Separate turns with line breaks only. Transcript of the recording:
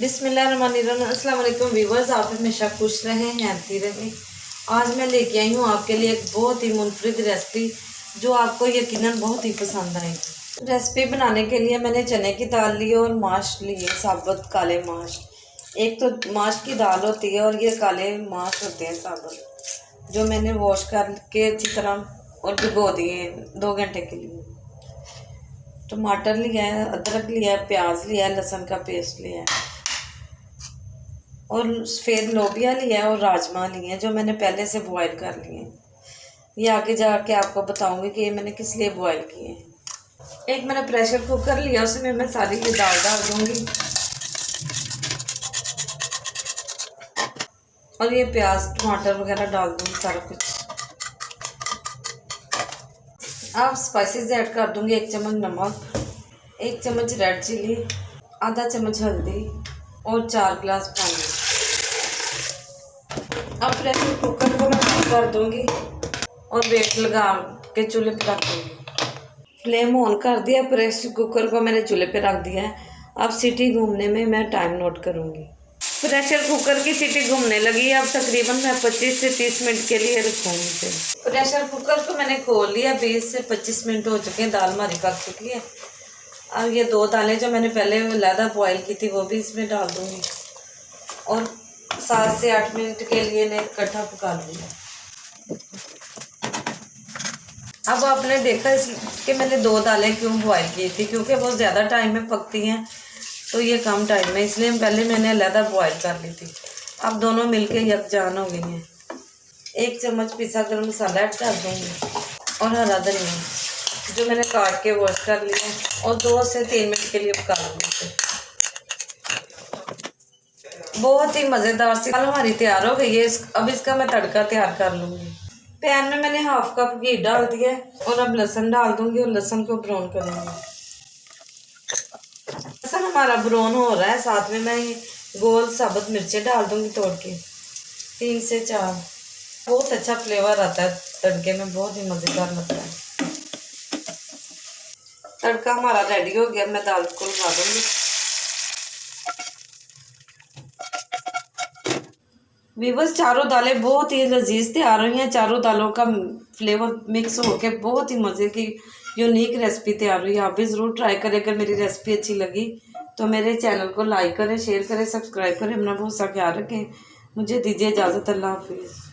बिस्मिल्लाहिर्रहमानिर्रहीम। अस्सलाम वालेकुम व्यूवर्स, आप हमेशा खुश रहें, हेल्थी रहें। आज मैं लेके आई हूँ आपके लिए एक बहुत ही मुनफरिद रेसिपी जो आपको यकीनन बहुत ही पसंद आएगी। रेसिपी बनाने के लिए मैंने चने की दाल ली और माश लिए, साबुत काले माश। एक तो माश की दाल होती है और ये काले माश होते हैं साबुत, जो मैंने वॉश करके अच्छी तरह और भिगो दिए 2 घंटे के लिए। टमाटर लिया है, अदरक लिया है, प्याज लिया है, लहसुन का पेस्ट लिया है और सफ़ेद लोबिया लिया है और राजमा लिए हैं जो मैंने पहले से बॉयल कर लिए हैं। ये आगे जाके आपको बताऊंगी कि ये मैंने किस लिए बॉयल किए हैं। एक मैंने प्रेशर कुकर लिया, उसमें मैं सारी ये दाल डाल दूँगी और ये प्याज टमाटर वगैरह डाल दूँगी सारा कुछ। अब स्पाइसेस ऐड कर दूँगी 1 चम्मच नमक, 1 चम्मच रेड चिली, आधा चम्मच हल्दी और 4 गिलास पानी। अब प्रेशर कुकर को मैं बंद कर दूंगी और वेट लगा के चूल्हे पे रख दूंगी। फ्लेम ऑन कर दिया, प्रेशर कुकर को मैंने चूल्हे पे रख दिया है। अब सीटी घूमने में मैं टाइम नोट करूंगी। प्रेशर कुकर की सीटी घूमने लगी। अब तकरीबन मैं 25 से 30 मिनट के लिए रखूँगी इसे। प्रेशर कुकर को मैंने खोल लिया, 20 से 25 मिनट हो चुके हैं, दाल हमारी पक चुकी है। अब ये 2 दालें जो मैंने पहले अलहदा बॉयल की थी वो भी इसमें डाल दूँगी और 7 से 8 मिनट के लिए इन्हें इकट्ठा पका लूँगी। अब आपने देखा कि मैंने 2 दालें क्यों बॉयल की थी, क्योंकि बहुत ज़्यादा टाइम में पकती हैं तो ये कम टाइम में, इसलिए पहले मैंने अलहदा बॉयल कर ली थी। अब दोनों मिलके यकजान हो गई हैं। 1 चम्मच पिसा गरम मसाला ऐड कर दूँगी और हरा धनिया जो मैंने काट के वॉश कर लिया और 2 से 3 मिनट के लिए पका लूँगी। बहुत ही मज़ेदार सी दाल हमारी तैयार हो गई है। अब इसका मैं तड़का तैयार कर लूँगी। पैन में मैंने हाफ कप घी डाल दिया है और अब लहसुन डाल दूँगी और लहसुन को ब्राउन करूँगी। लहसुन हमारा ब्राउन हो रहा है, साथ में मैं गोल साबुत मिर्चें डाल दूँगी तोड़ के 3 से 4। बहुत अच्छा फ्लेवर आता है तड़के में, बहुत ही मज़ेदार लगता है। तड़का हमारा रेडी हो गया, मैं दाल को लगा दूँगी। वीवर्स, चारों दालें बहुत ही लजीज तैयार हुई हैं। चारों दालों का फ्लेवर मिक्स होकर बहुत ही मज़े की यूनिक रेसिपी तैयार हुई है। आप भी ज़रूर ट्राई करें। अगर मेरी रेसिपी अच्छी लगी तो मेरे चैनल को लाइक करें, शेयर करें, सब्सक्राइब करें। अपना बहुत सा ख्याल रखें। मुझे दीजिए इजाज़त। अल्लाह हाफिज़।